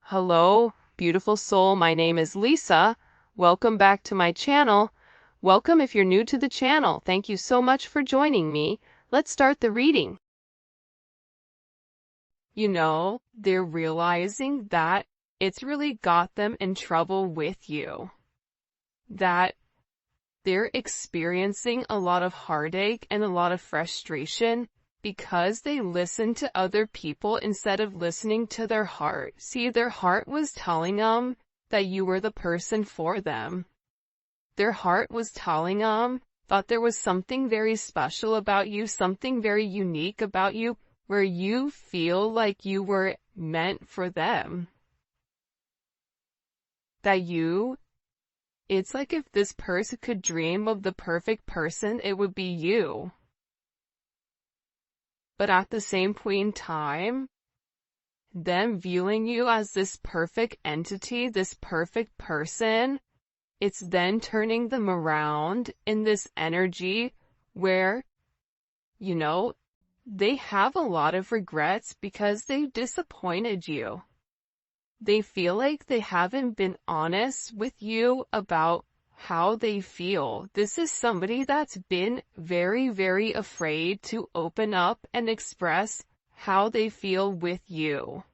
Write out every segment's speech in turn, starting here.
Hello, beautiful soul. My name is Lisa. Welcome back to my channel. Welcome if you're new to the channel. Thank you so much for joining me. Let's start the reading. They're realizing that it's really got them in trouble with you. That they're experiencing a lot of heartache and a lot of frustration because they listen to other people instead of listening to their heart. See, their heart was telling them that you were the person for them. Their heart was telling them, thought there was something very special about you, something very unique about you, where you feel like you were meant for them. It's like if this person could dream of the perfect person, it would be you. But at the same point in time, them viewing you as this perfect entity, this perfect person, it's then turning them around in this energy where, they have a lot of regrets because they disappointed you. They feel like they haven't been honest with you about how they feel. This is somebody that's been very, very afraid to open up and express how they feel with you.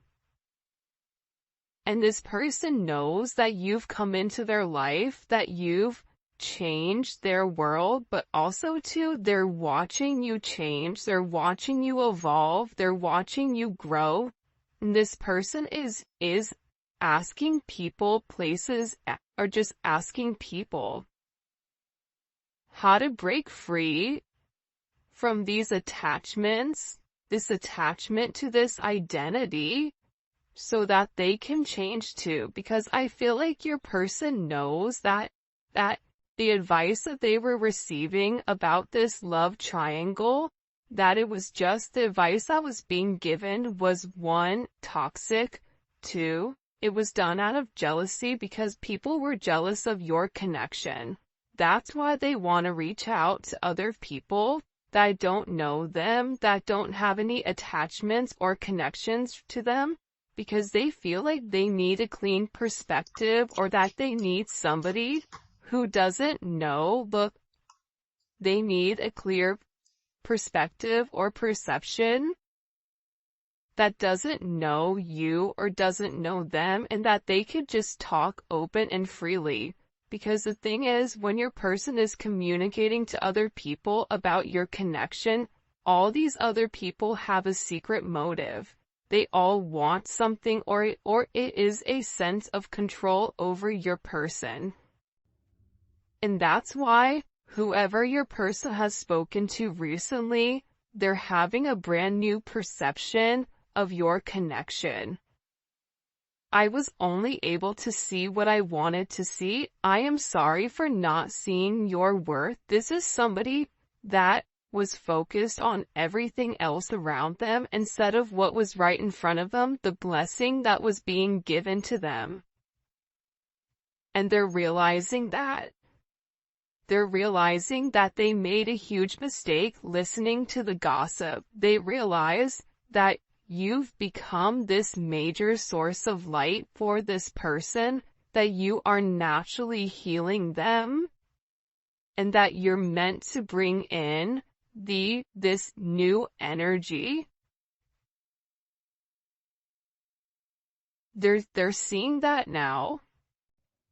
And this person knows that you've come into their life, that you've changed their world, but also too, they're watching you change, they're watching you evolve, they're watching you grow. And this person is asking people, places, or just asking people how to break free from these attachments, this attachment to this identity, so that they can change too. Because I feel like your person knows that the advice that they were receiving about this love triangle, that it was just the advice that was being given was 1, toxic, 2, it was done out of jealousy because people were jealous of your connection. That's why they want to reach out to other people that don't know them, that don't have any attachments or connections to them, because they feel like they need a clean perspective, or that they need somebody who doesn't know. Look, they need a clear perspective or perception that doesn't know you or doesn't know them, and that they could just talk open and freely. Because the thing is, when your person is communicating to other people about your connection, all these other people have a secret motive. They all want something, or it is a sense of control over your person. And that's why whoever your person has spoken to recently, they're having a brand new perception of your connection. I was only able to see what I wanted to see. I am sorry for not seeing your worth. This is somebody that was focused on everything else around them instead of what was right in front of them, the blessing that was being given to them. And they're realizing that. They're realizing that they made a huge mistake listening to the gossip. They realize that you've become this major source of light for this person, that you are naturally healing them, and that you're meant to bring in this new energy. They're seeing that now,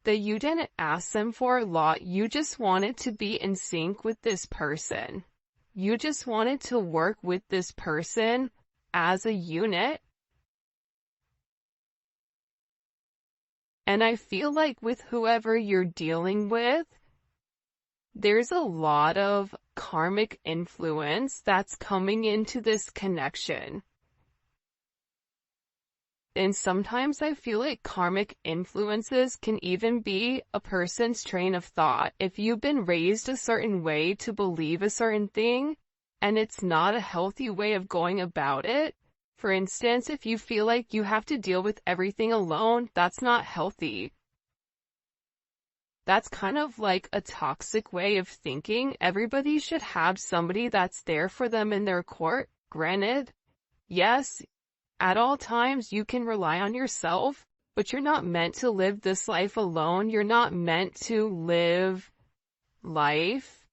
that you didn't ask them for a lot. You just wanted to be in sync with this person. You just wanted to work with this person as a unit. And I feel like with whoever you're dealing with, there's a lot of karmic influence that's coming into this connection. And sometimes I feel like karmic influences can even be a person's train of thought. If you've been raised a certain way to believe a certain thing, and it's not a healthy way of going about it. For instance, if you feel like you have to deal with everything alone, that's not healthy. That's kind of like a toxic way of thinking. Everybody should have somebody that's there for them in their court. Granted, yes, at all times you can rely on yourself, but you're not meant to live this life alone. You're not meant to live life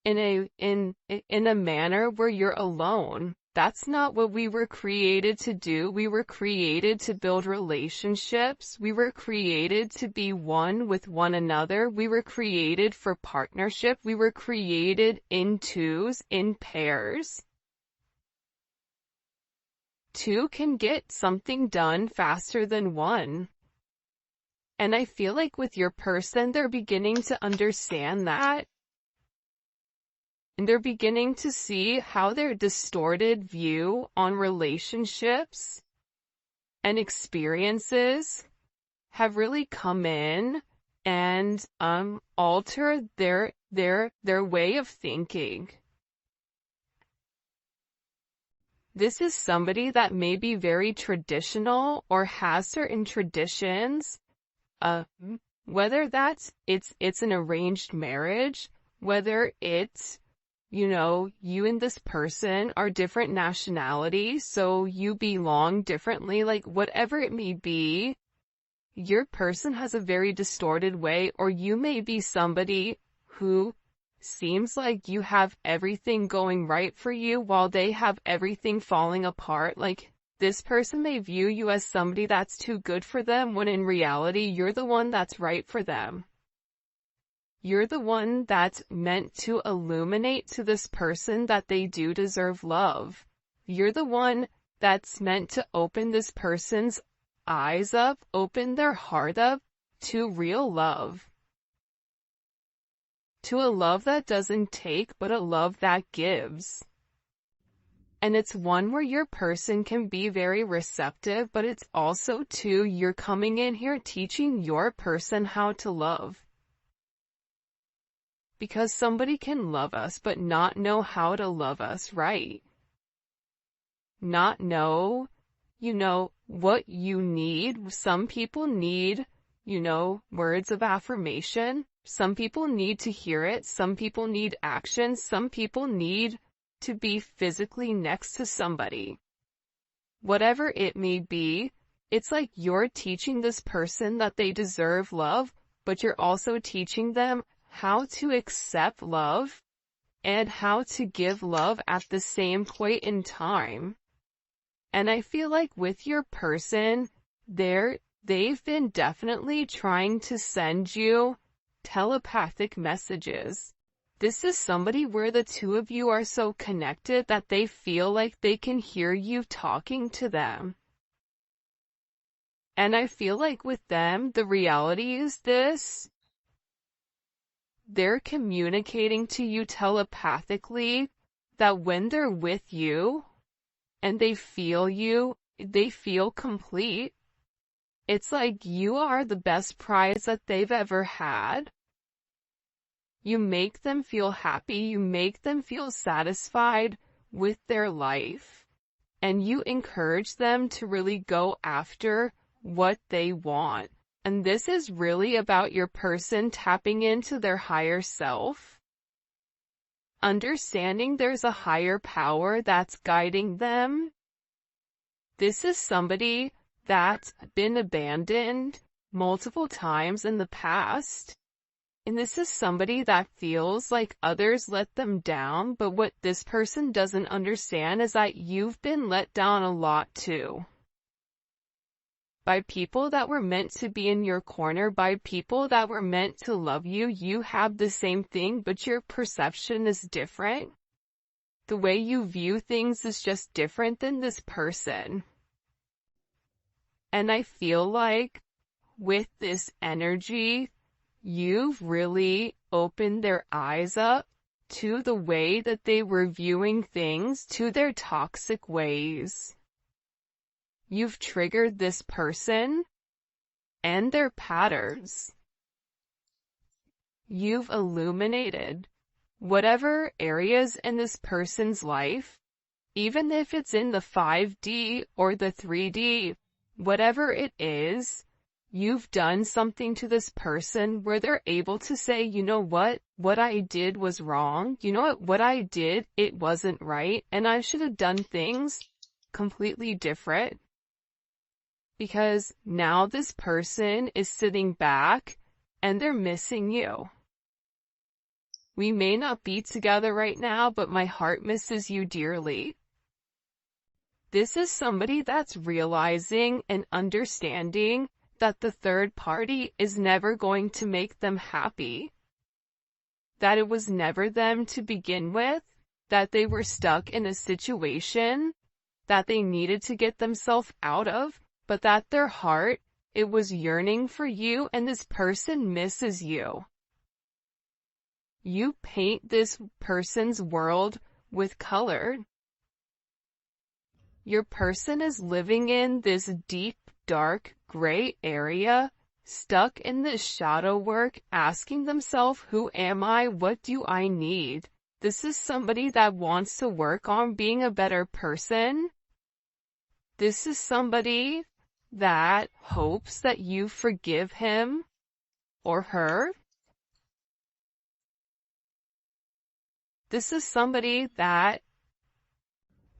in a manner where you're alone. That's not what we were created to do. We were created to build relationships. We were created to be one with one another. We were created for partnership. We were created in twos, in pairs. Two can get something done faster than one. And I feel like with your person, they're beginning to understand that. And they're beginning to see how their distorted view on relationships and experiences have really come in and alter their way of thinking. This is somebody that may be very traditional or has certain traditions, whether that's it's an arranged marriage, whether it's, you know, you and this person are different nationalities, so you belong differently, like whatever it may be, your person has a very distorted way, or you may be somebody who seems like you have everything going right for you while they have everything falling apart. Like, this person may view you as somebody that's too good for them, when in reality, you're the one that's right for them. You're the one that's meant to illuminate to this person that they do deserve love. You're the one that's meant to open this person's eyes up, open their heart up to real love. To a love that doesn't take, but a love that gives. And it's one where your person can be very receptive, but it's also too, you're coming in here teaching your person how to love. Because somebody can love us, but not know how to love us right. Not know, you know, what you need. Some people need, you know, words of affirmation. Some people need to hear it. Some people need action. Some people need to be physically next to somebody. Whatever it may be, it's like you're teaching this person that they deserve love, but you're also teaching them how to accept love and how to give love at the same point in time. And I feel like with your person, they've been definitely trying to send you telepathic messages. This is somebody where the two of you are so connected that they feel like they can hear you talking to them. And I feel like with them, the reality is this: they're communicating to you telepathically that when they're with you and they feel complete. It's like you are the best prize that they've ever had. You make them feel happy, you make them feel satisfied with their life, and you encourage them to really go after what they want. And this is really about your person tapping into their higher self, understanding there's a higher power that's guiding them. This is somebody that's been abandoned multiple times in the past. And this is somebody that feels like others let them down, but what this person doesn't understand is that you've been let down a lot too. By people that were meant to be in your corner, by people that were meant to love you. You have the same thing, but your perception is different. The way you view things is just different than this person. And I feel like with this energy, you've really opened their eyes up to the way that they were viewing things, to their toxic ways. You've triggered this person and their patterns. You've illuminated whatever areas in this person's life, even if it's in the 5D or the 3D, whatever it is, you've done something to this person where they're able to say, you know what I did was wrong. You know what I did, it wasn't right, and I should have done things completely different. because now this person is sitting back and they're missing you. We may not be together right now, but my heart misses you dearly. This is somebody that's realizing and understanding that the third party is never going to make them happy. That it was never them to begin with, that they were stuck in a situation that they needed to get themselves out of, but that their heart, it was yearning for you, and this person misses you. You paint this person's world with color. Your person is living in this deep, dark, gray area, stuck in this shadow work, asking themselves, who am I? What do I need? This is somebody that wants to work on being a better person. This is somebody that hopes that you forgive him or her. This is somebody that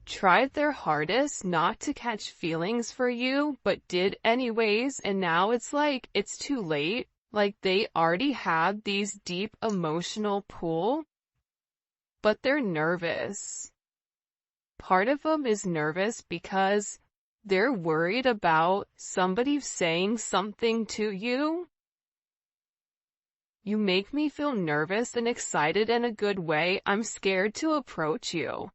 tried their hardest not to catch feelings for you, but did anyways, and now it's like, it's too late. Like, they already had these deep emotional pull, but they're nervous. Part of them is nervous because they're worried about somebody saying something to you. You make me feel nervous and excited in a good way. I'm scared to approach you.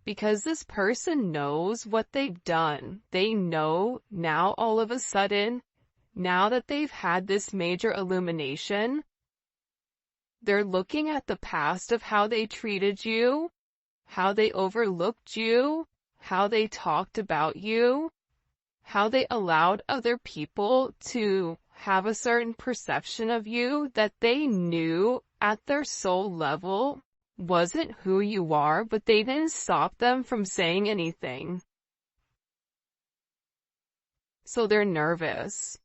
Because this person knows what they've done. They know now all of a sudden, now that they've had this major illumination, they're looking at the past of how they treated you, how they overlooked you, how they talked about you, how they allowed other people to have a certain perception of you that they knew at their soul level wasn't who you are, but they didn't stop them from saying anything. So they're nervous.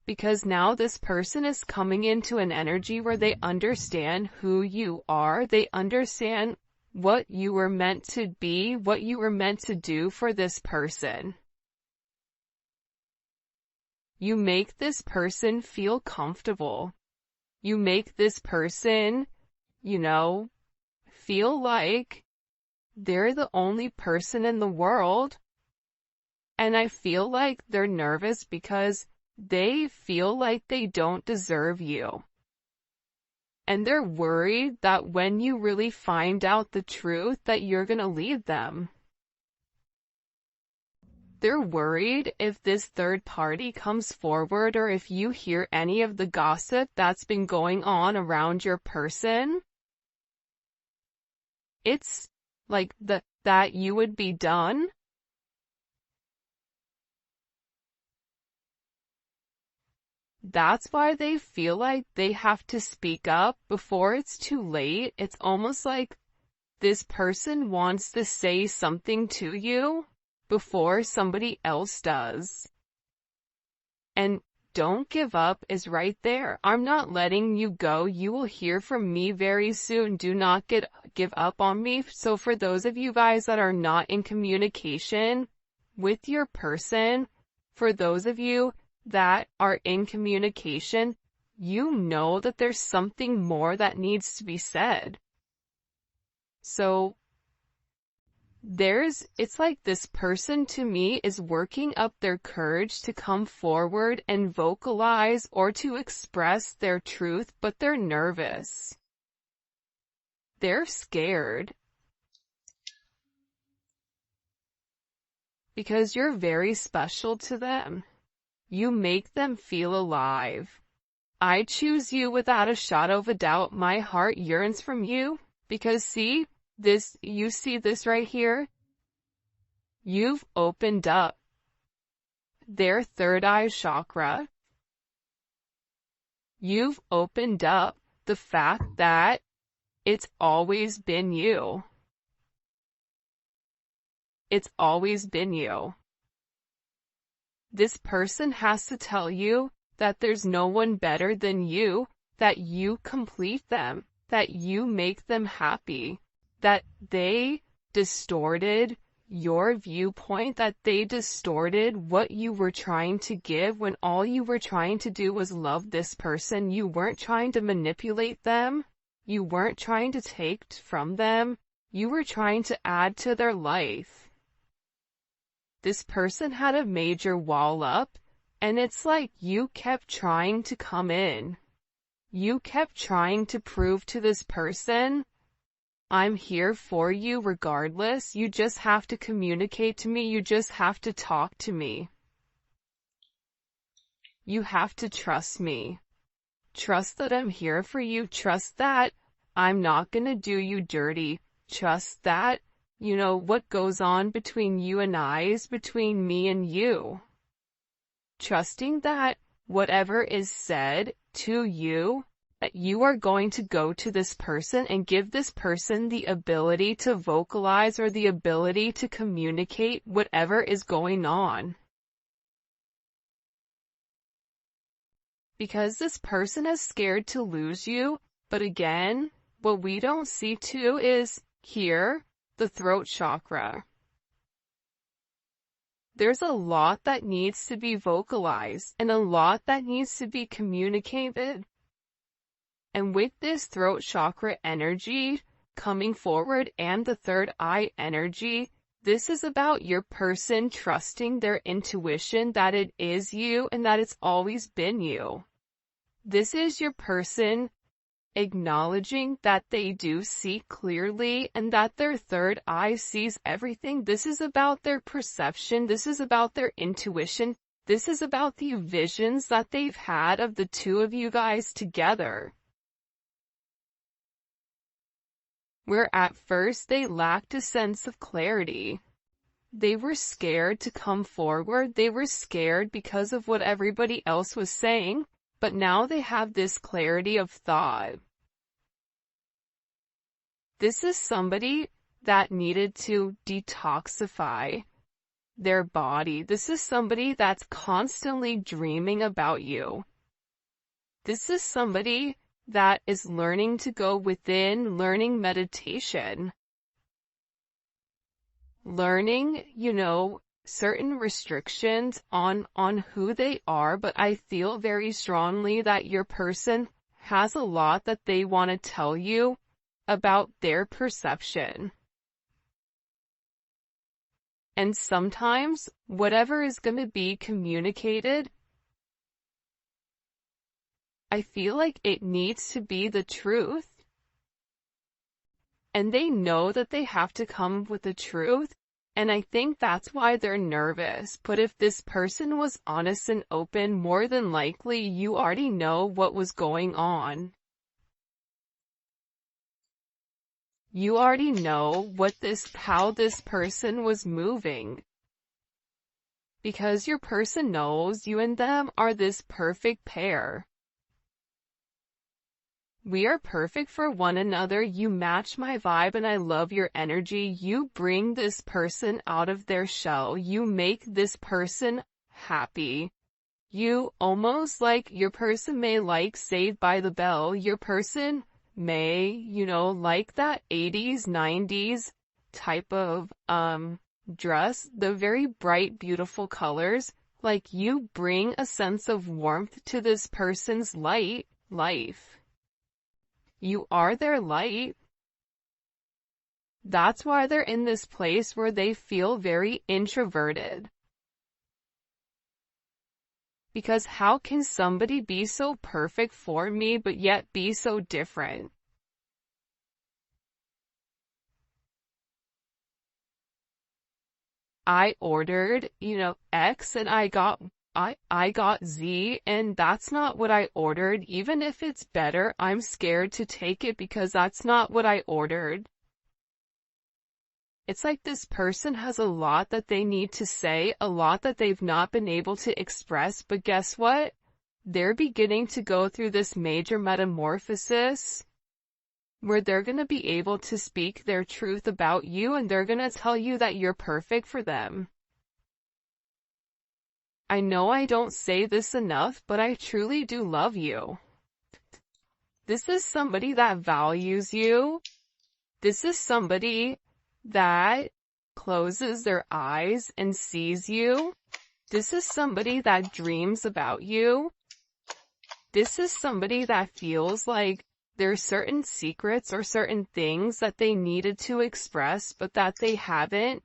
Because now this person is coming into an energy where they understand who you are, they understand what you were meant to be, what you were meant to do for this person. You make this person feel comfortable. You make this person, feel like they're the only person in the world. And I feel like they're nervous because they feel like they don't deserve you. And they're worried that when you really find out the truth, that you're gonna leave them. They're worried if this third party comes forward, or if you hear any of the gossip that's been going on around your person. It's like that you would be done. That's why they feel like they have to speak up before it's too late. It's almost like this person wants to say something to you before somebody else does. And don't give up is right there. I'm not letting you go. You will hear from me very soon. Do not give up on me. So for those of you guys that are not in communication with your person, for those of you that are in communication, you know that there's something more that needs to be said. So it's like this person to me is working up their courage to come forward and vocalize or to express their truth, but they're nervous. They're scared. Because you're very special to them. You make them feel alive. I choose you without a shadow of a doubt. My heart yearns from you because you see this right here? You've opened up their third eye chakra. You've opened up the fact that it's always been you. It's always been you. This person has to tell you that there's no one better than you, that you complete them, that you make them happy, that they distorted your viewpoint, that they distorted what you were trying to give when all you were trying to do was love this person. You weren't trying to manipulate them. You weren't trying to take from them. You were trying to add to their life. This person had a major wall up, and it's like you kept trying to come in. You kept trying to prove to this person, I'm here for you regardless. You just have to communicate to me. You just have to talk to me. You have to trust me. Trust that I'm here for you. Trust that I'm not gonna do you dirty. Trust that, what goes on between you and I is between me and you. Trusting that whatever is said to you, that you are going to go to this person and give this person the ability to vocalize or the ability to communicate whatever is going on. Because this person is scared to lose you, but again, what we don't see too is here, the throat chakra. There's a lot that needs to be vocalized and a lot that needs to be communicated. And with this throat chakra energy coming forward and the third eye energy, this is about your person trusting their intuition that it is you and that it's always been you. This is your person acknowledging that they do see clearly and that their third eye sees everything. This is about their perception. This is about their intuition. This is about the visions that they've had of the two of you guys together. Where at first they lacked a sense of clarity. They were scared to come forward. They were scared because of what everybody else was saying. But now they have this clarity of thought. This is somebody that needed to detoxify their body. This is somebody that's constantly dreaming about you. This is somebody that is learning to go within, learning meditation. Learning, certain restrictions on who they are, but I feel very strongly that your person has a lot that they want to tell you about their perception. And sometimes, whatever is going to be communicated, I feel like it needs to be the truth. And they know that they have to come with the truth. And I think that's why they're nervous. But if this person was honest and open, more than likely you already know what was going on. You already know how this person was moving. Because your person knows you and them are this perfect pair. We are perfect for one another. You match my vibe and I love your energy. You bring this person out of their shell. You make this person happy. You almost your person may like Saved by the Bell. Your person may, like that 80s, 90s type of, dress. The very bright, beautiful colors. You bring a sense of warmth to this person's life. You are their light. That's why they're in this place where they feel very introverted. Because how can somebody be so perfect for me but yet be so different? I ordered, X and I got Z, and that's not what I ordered. Even if it's better, I'm scared to take it because that's not what I ordered. It's like this person has a lot that they need to say, a lot that they've not been able to express, but guess what? They're beginning to go through this major metamorphosis where they're going to be able to speak their truth about you, and they're going to tell you that you're perfect for them. I know I don't say this enough, but I truly do love you. This is somebody that values you. This is somebody that closes their eyes and sees you. This is somebody that dreams about you. This is somebody that feels like there's certain secrets or certain things that they needed to express but that they haven't.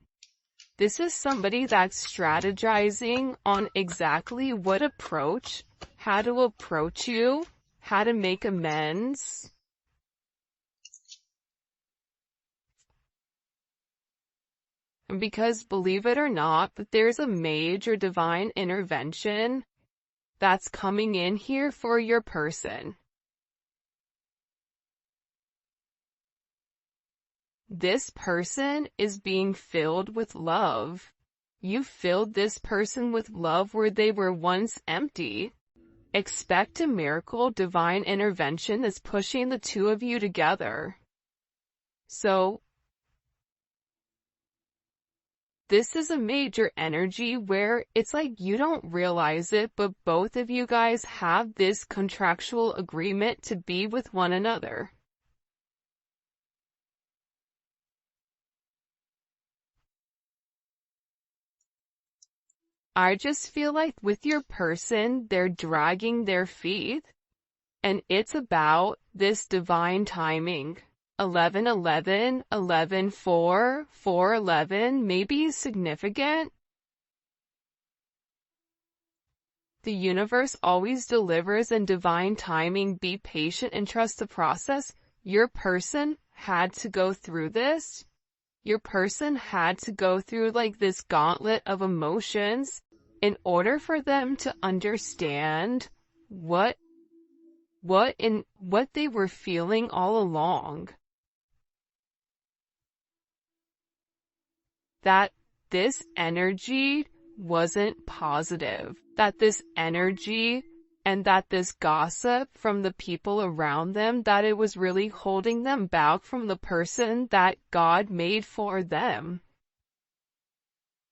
This is somebody that's strategizing on exactly what approach, how to approach you, how to make amends. And because, believe it or not, but there's a major divine intervention that's coming in here for your person. This person is being filled with love. You filled this person with love where they were once empty. Expect a miracle, divine intervention that's pushing the two of you together. So, this is a major energy where it's like you don't realize it, but both of you guys have this contractual agreement to be with one another. I just feel like with your person, they're dragging their feet, and it's about this divine timing. 11-11, 11-4, 4-11 may be significant. The universe always delivers in divine timing. Be patient and trust the process. Your person had to go through this. Your person had to go through like this gauntlet of emotions in order for them to understand what they were feeling all along. That this energy wasn't positive, that this energy and that this gossip from the people around them, that it was really holding them back from the person that God made for them.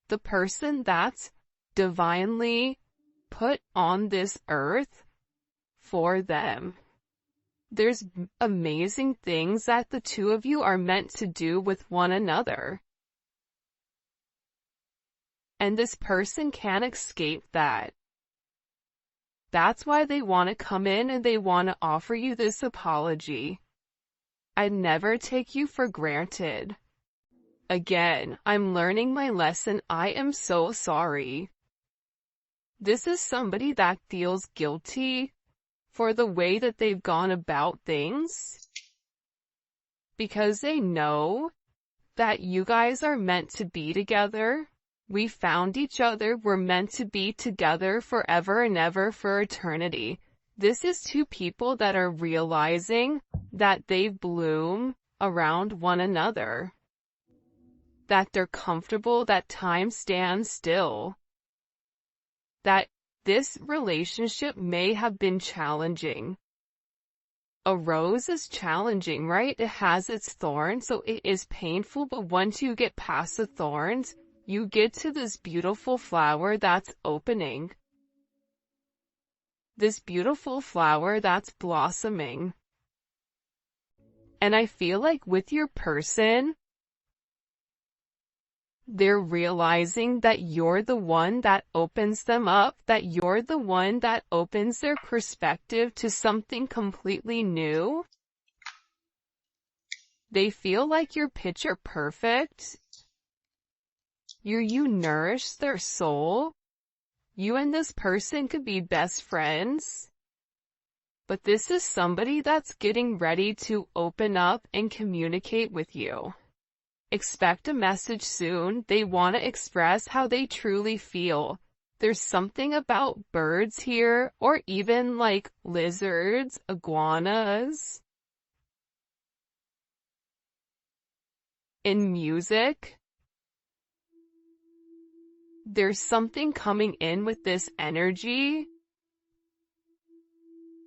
The person that's divinely put on this earth for them. There's amazing things that the two of you are meant to do with one another. And this person can't escape that. That's why they want to come in and they want to offer you this apology. I'd never take you for granted. Again, I'm learning my lesson. I am so sorry. This is somebody that feels guilty for the way that they've gone about things, because they know that you guys are meant to be together. We found each other. We're meant to be together forever and ever, for eternity. This is two people that are realizing that they bloom around one another, that they're comfortable, that time stands still, that this relationship may have been challenging. A rose is challenging, right? It has its thorns, so it is painful, but once you get past the thorns, you get to this beautiful flower that's opening. This beautiful flower that's blossoming. And I feel like with your person, they're realizing that you're the one that opens them up, that you're the one that opens their perspective to something completely new. They feel like you're picture perfect. You nourish their soul. You and this person could be best friends. But this is somebody that's getting ready to open up and communicate with you. Expect a message soon. They want to express how they truly feel. There's something about birds here, or even like lizards, iguanas. In music, there's something coming in with this energy.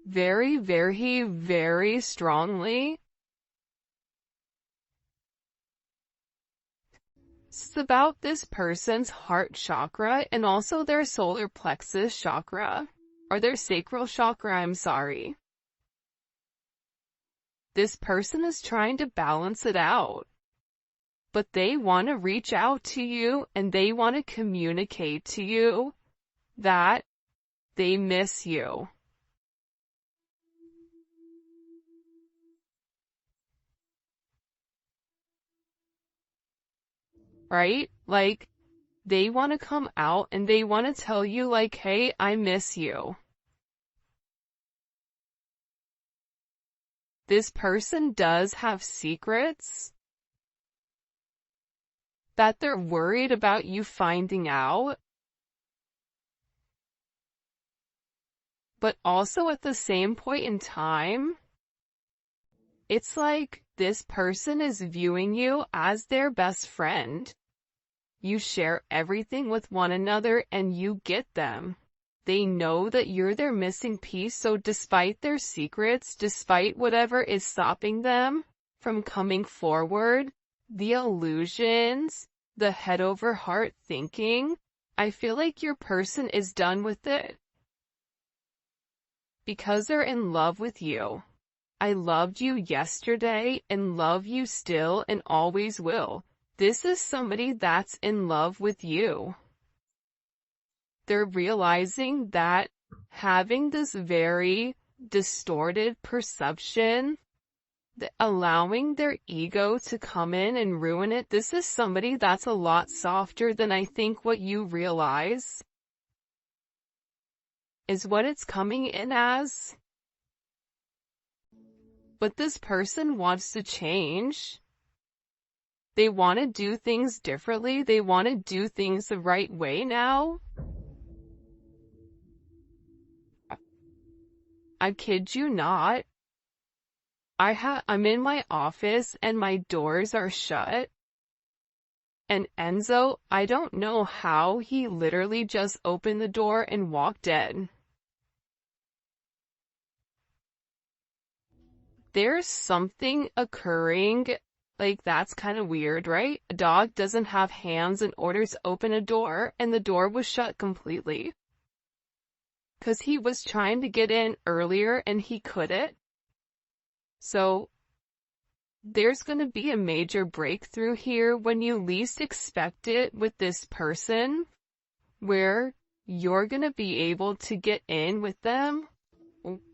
Very, very, very strongly. It's about this person's heart chakra and also their solar plexus chakra, or their sacral chakra, I'm sorry. This person is trying to balance it out. but they want to reach out to you and they want to communicate to you that they miss you. Right? Like, they want to come out and they want to tell you like, hey, I miss you. This person does have secrets that they're worried about you finding out, but also at the same point in time, it's like this person is viewing you as their best friend. You share everything with one another and you get them. They know that you're their missing piece, so despite their secrets, despite whatever is stopping them from coming forward, the illusions, the head over heart thinking, I feel like your person is done with it. Because they're in love with you. I loved you yesterday and love you still and always will. This is somebody that's in love with you. They're realizing that having this very distorted perception, allowing their ego to come in and ruin it, this is somebody that's a lot softer than I think what you realize is what it's coming in as. But this person wants to change. They want to do things differently. They want to do things the right way now. I kid you not. I'm in my office and my doors are shut. And Enzo, I don't know how he literally just opened the door and walked in. There's something occurring, like that's kind of weird, right? A dog doesn't have hands in order to open a door, and the door was shut completely. 'Cause he was trying to get in earlier and he couldn't. So, there's gonna be a major breakthrough here when you least expect it with this person, where you're gonna be able to get in with them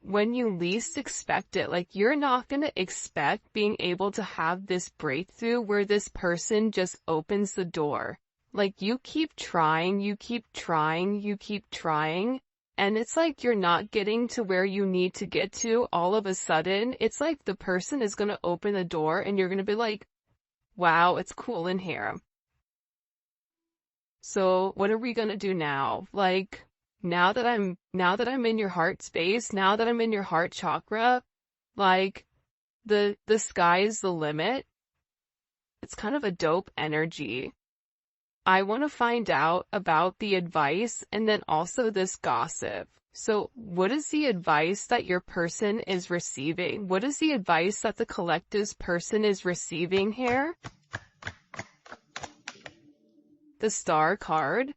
when you least expect it. Like, you're not going to expect being able to have this breakthrough where this person just opens the door. Like, you keep trying, you keep trying, you keep trying, and it's like you're not getting to where you need to get to all of a sudden. It's like the person is going to open the door and you're going to be like, wow, it's cool in here. So what are we going to do now? Like, now that I'm in your heart space, now that I'm in your heart chakra, like, the sky is the limit. It's kind of a dope energy. I want to find out about the advice and then also this gossip. So what is the advice that your person is receiving? What is the advice that the collective's person is receiving here? The Star card.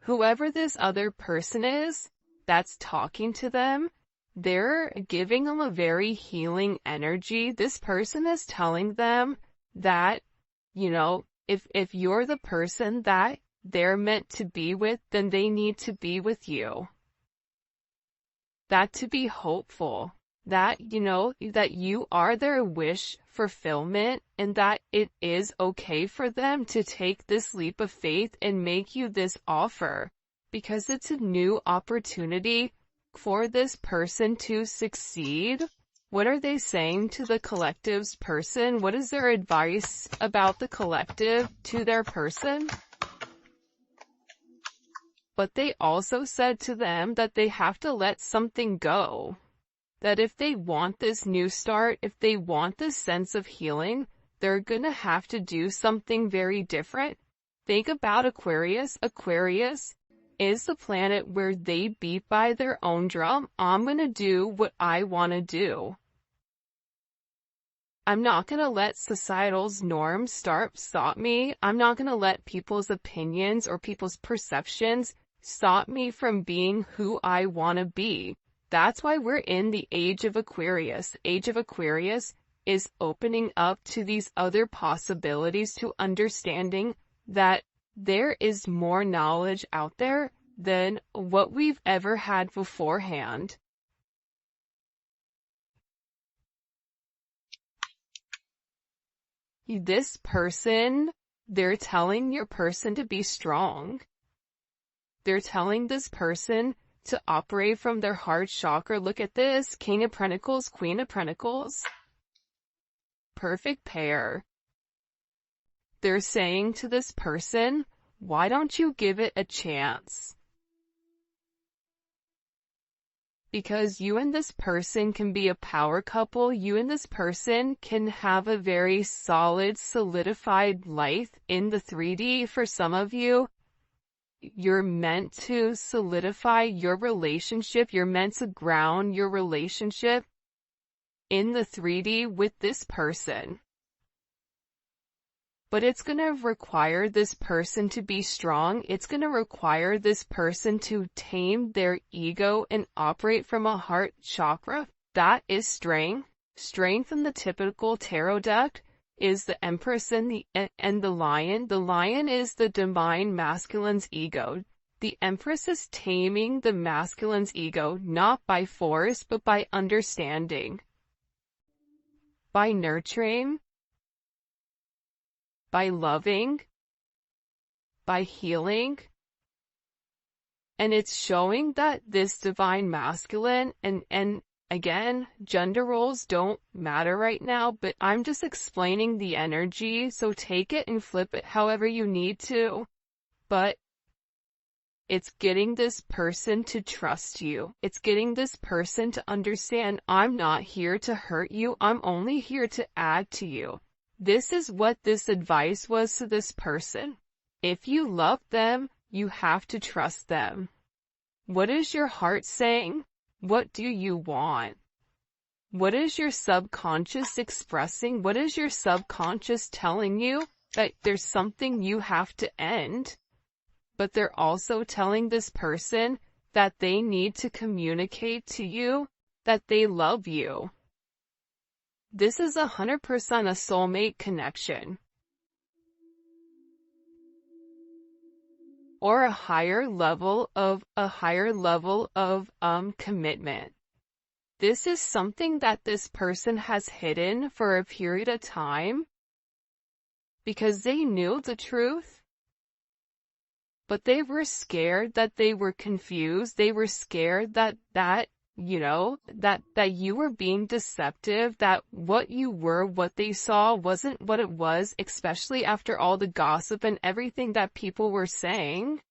Whoever this other person is that's talking to them, they're giving them a very healing energy. This person is telling them that, you know, if you're the person that they're meant to be with, then they need to be with you. That to be hopeful. That, you know, that you are their wish fulfillment and that it is okay for them to take this leap of faith and make you this offer because it's a new opportunity for this person to succeed. What are they saying to the collective's person? What is their advice about the collective to their person? But they also said to them that they have to let something go. That if they want this new start, if they want this sense of healing, they're gonna have to do something very different. Think about Aquarius. Aquarius is the planet where they beat by their own drum. I'm gonna do what I wanna do. I'm not gonna let societal's norms stop me. I'm not gonna let people's opinions or people's perceptions stop me from being who I wanna be. That's why we're in the age of Aquarius. Age of Aquarius is opening up to these other possibilities, to understanding that there is more knowledge out there than what we've ever had beforehand. This person, they're telling your person to be strong. They're telling this person to operate from their heart chakra. Look at this, King of Pentacles, Queen of Pentacles. Perfect pair. They're saying to this person, why don't you give it a chance? Because you and this person can be a power couple. You and this person can have a very solid, solidified life in the 3D. For some of you, you're meant to solidify your relationship. You're meant to ground your relationship in the 3D with this person. But it's going to require this person to be strong. It's going to require this person to tame their ego and operate from a heart chakra. That is strength. Strength in the typical tarot deck is the Empress and the Lion. The Lion is the divine masculine's ego. The Empress is taming the masculine's ego, not by force, but by understanding, by nurturing, by loving, by healing. And it's showing that this divine masculine, and again, gender roles don't matter right now, but I'm just explaining the energy, so take it and flip it however you need to. But it's getting this person to trust you. It's getting this person to understand, I'm not here to hurt you, I'm only here to add to you. This is what this advice was to this person. If you love them, you have to trust them. What is your heart saying? What do you want? What is your subconscious expressing? What is your subconscious telling you? That there's something you have to end. But they're also telling this person that they need to communicate to you that they love you. This is 100% a soulmate connection. Or a higher level of commitment. This is something that this person has hidden for a period of time because they knew the truth, but they were scared, that they were confused. They were scared that you were being deceptive, that what you were, what they saw wasn't what it was, especially after all the gossip and everything that people were saying.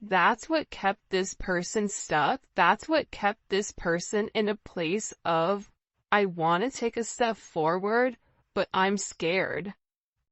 That's what kept this person stuck. That's what kept this person in a place of, I want to take a step forward, but I'm scared.